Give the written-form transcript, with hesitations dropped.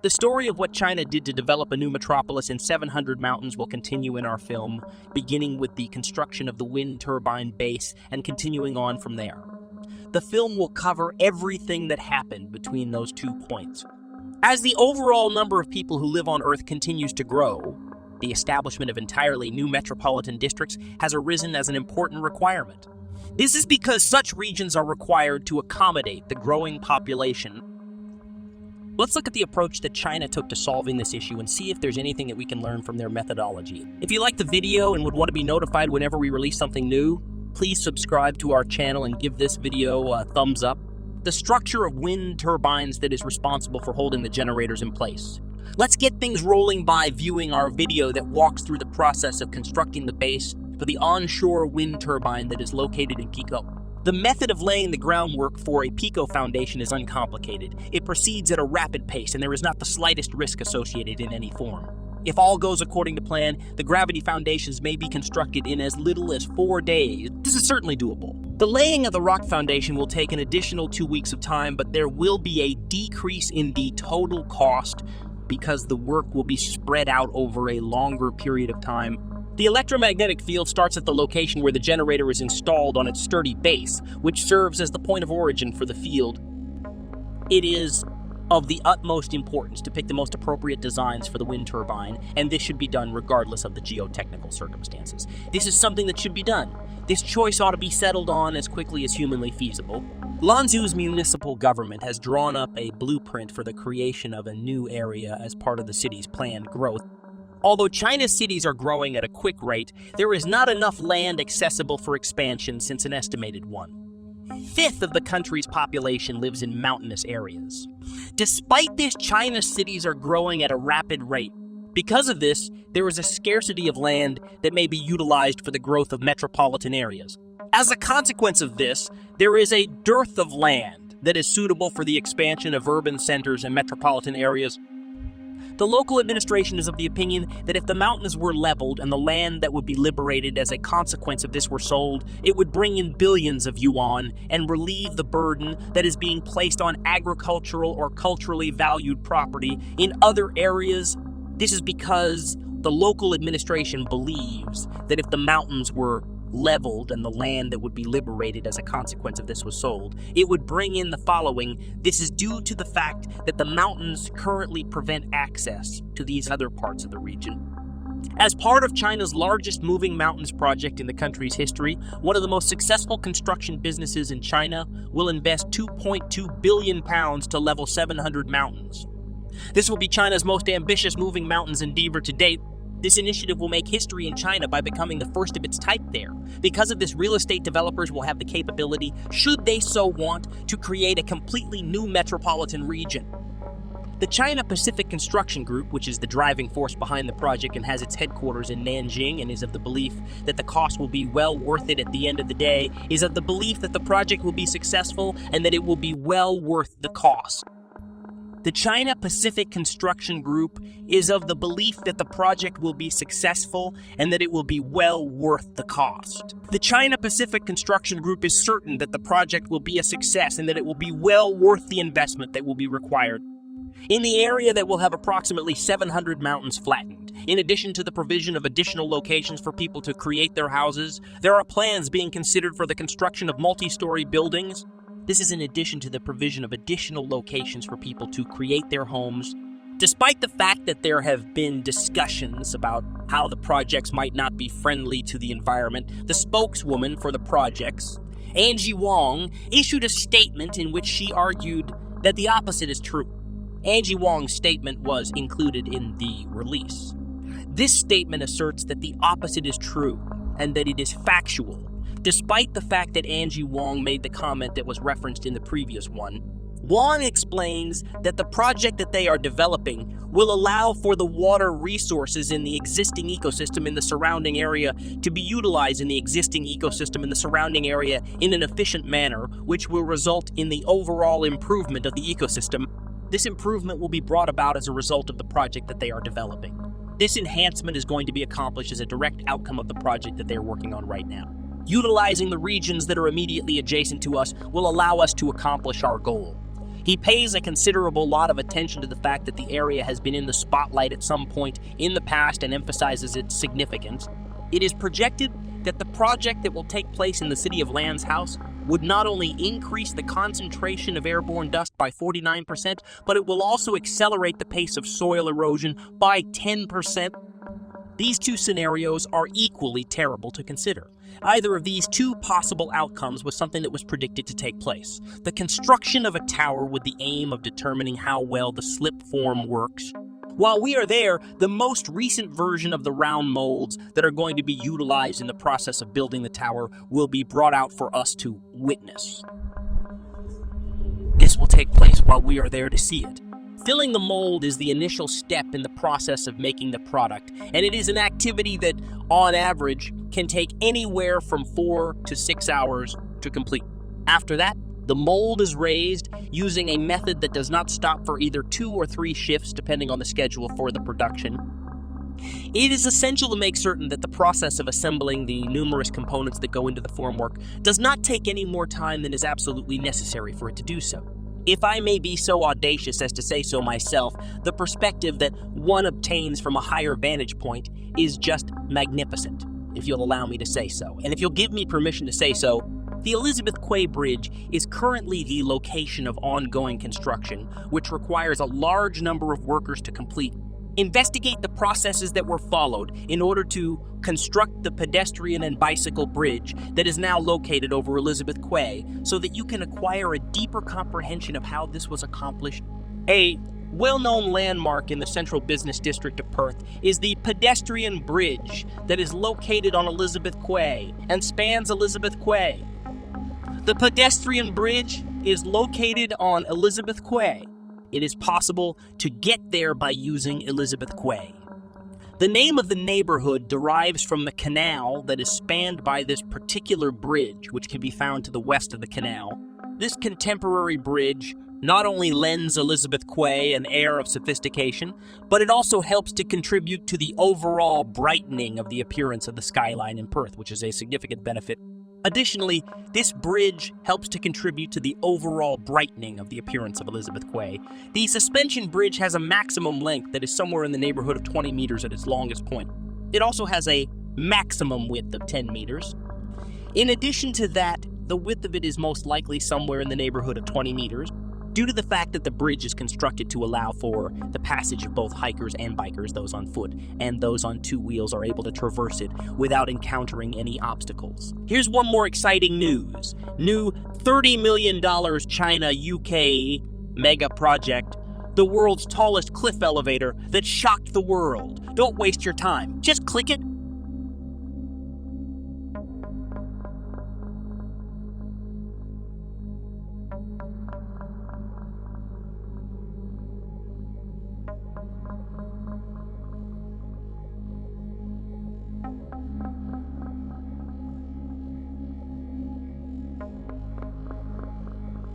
The story of what China did to develop a new metropolis in 700 mountains will continue in our film, beginning with the construction of the wind turbine base and continuing on from there. The film will cover everything that happened between those 2 points. As the overall number of people who live on Earth continues to grow, the establishment of entirely new metropolitan districts has arisen as an important requirement. This is because such regions are required to accommodate the growing population. Let's look at the approach that China took to solving this issue and see if there's anything that we can learn from their methodology. If you like the video and would want to be notified whenever we release something new, please subscribe to our channel and give this video a thumbs up. The structure of wind turbines that is responsible for holding the generators in place. Let's get things rolling by viewing our video that walks through the process of constructing the base for the onshore wind turbine that is located in Quay. The method of laying the groundwork for a Pico foundation is uncomplicated. It proceeds at a rapid pace and there is not the slightest risk associated in any form. If all goes according to plan, the gravity foundations may be constructed in as little as 4 days. This is certainly doable. The laying of the rock foundation will take an additional 2 weeks of time, but there will be a decrease in the total cost because the work will be spread out over a longer period of time. The electromagnetic field starts at the location where the generator is installed on its sturdy base, which serves as the point of origin for the field. It is of the utmost importance to pick the most appropriate designs for the wind turbine, and this should be done regardless of the geotechnical circumstances. This is something that should be done. This choice ought to be settled on as quickly as humanly feasible. Lanzhou's municipal government has drawn up a blueprint for the creation of a new area as part of the city's planned growth. Although China's cities are growing at a quick rate, there is not enough land accessible for expansion since an estimated 1/5 of the country's population lives in mountainous areas. Despite this, China's cities are growing at a rapid rate. Because of this, there is a scarcity of land that may be utilized for the growth of metropolitan areas. As a consequence of this, there is a dearth of land that is suitable for the expansion of urban centers and metropolitan areas. The local administration is of the opinion that if the mountains were leveled and the land that would be liberated as a consequence of this were sold, it would bring in billions of yuan and relieve the burden that is being placed on agricultural or culturally valued property in other areas. This is because the local administration believes that if the mountains were leveled and the land that would be liberated as a consequence of this was sold, it would bring in the following. This is due to the fact that the mountains currently prevent access to these other parts of the region. As part of China's largest moving mountains project in the country's history, one of the most successful construction businesses in China will invest 2.2 billion pounds to level 700 mountains. This will be China's most ambitious moving mountains endeavor to date. This initiative will make history in China by becoming the first of its type there. Because of this, real estate developers will have the capability, should they so want, to create a completely new metropolitan region. The China Pacific Construction Group, which is the driving force behind the project and has its headquarters in Nanjing and is of the belief that the cost will be well worth it at the end of the day, is of the belief that the project will be successful and that it will be well worth the cost. The China Pacific Construction Group is of the belief that the project will be successful and that it will be well worth the cost. The China Pacific Construction Group is certain that the project will be a success and that it will be well worth the investment that will be required. In the area that will have approximately 700 mountains flattened, in addition to the provision of additional locations for people to create their houses, there are plans being considered for the construction of multi-story buildings. This is in addition to the provision of additional locations for people to create their homes. Despite the fact that there have been discussions about how the projects might not be friendly to the environment, the spokeswoman for the projects, Angie Wong, issued a statement in which she argued that the opposite is true. Angie Wong's statement was included in the release. This statement asserts that the opposite is true and that it is factual, despite the fact that Angie Wong made the comment that was referenced in the previous one. Wong explains that the project that they are developing will allow for the water resources in the existing ecosystem in the surrounding area to be utilized in the existing ecosystem in the surrounding area in an efficient manner, which will result in the overall improvement of the ecosystem. This improvement will be brought about as a result of the project that they are developing. This enhancement is going to be accomplished as a direct outcome of the project that they are working on right now. Utilizing the regions that are immediately adjacent to us will allow us to accomplish our goal. He pays a considerable lot of attention to the fact that the area has been in the spotlight at some point in the past and emphasizes its significance. It is projected that the project that will take place in the city of Land's House would not only increase the concentration of airborne dust by 49%, but it will also accelerate the pace of soil erosion by 10%. These two scenarios are equally terrible to consider. Either of these two possible outcomes was something that was predicted to take place. The construction of a tower with the aim of determining how well the slip form works. While we are there, the most recent version of the round molds that are going to be utilized in the process of building the tower will be brought out for us to witness. This will take place while we are there to see it. Filling the mold is the initial step in the process of making the product, and it is an activity that, on average, can take anywhere from 4 to 6 hours to complete. After that, the mold is raised using a method that does not stop for either 2 or 3 shifts, depending on the schedule for the production. It is essential to make certain that the process of assembling the numerous components that go into the formwork does not take any more time than is absolutely necessary for it to do so. If I may be so audacious as to say so myself, the perspective that one obtains from a higher vantage point is just magnificent, if you'll allow me to say so. And if you'll give me permission to say so, the Elizabeth Quay Bridge is currently the location of ongoing construction, which requires a large number of workers to complete. Investigate the processes that were followed in order to construct the pedestrian and bicycle bridge that is now located over Elizabeth Quay, so that you can acquire a deeper comprehension of how this was accomplished. A well-known landmark in the central business district of Perth is the pedestrian bridge that is located on Elizabeth Quay and spans Elizabeth Quay. The pedestrian bridge is located on Elizabeth Quay. It is possible to get there by using Elizabeth Quay. The name of the neighborhood derives from the canal that is spanned by this particular bridge, which can be found to the west of the canal. This contemporary bridge not only lends Elizabeth Quay an air of sophistication, but it also helps to contribute to the overall brightening of the appearance of the skyline in Perth, which is a significant benefit. Additionally, this bridge helps to contribute to the overall brightening of the appearance of Elizabeth Quay. The suspension bridge has a maximum length that is somewhere in the neighborhood of 20 meters at its longest point. It also has a maximum width of 10 meters. In addition to that, the width of it is most likely somewhere in the neighborhood of 20 meters, due to the fact that the bridge is constructed to allow for the passage of both hikers and bikers, those on foot, and those on 2 wheels are able to traverse it without encountering any obstacles. Here's one more exciting news. New $30 million China-UK mega project, the world's tallest cliff elevator that shocked the world. Don't waste your time. Just click it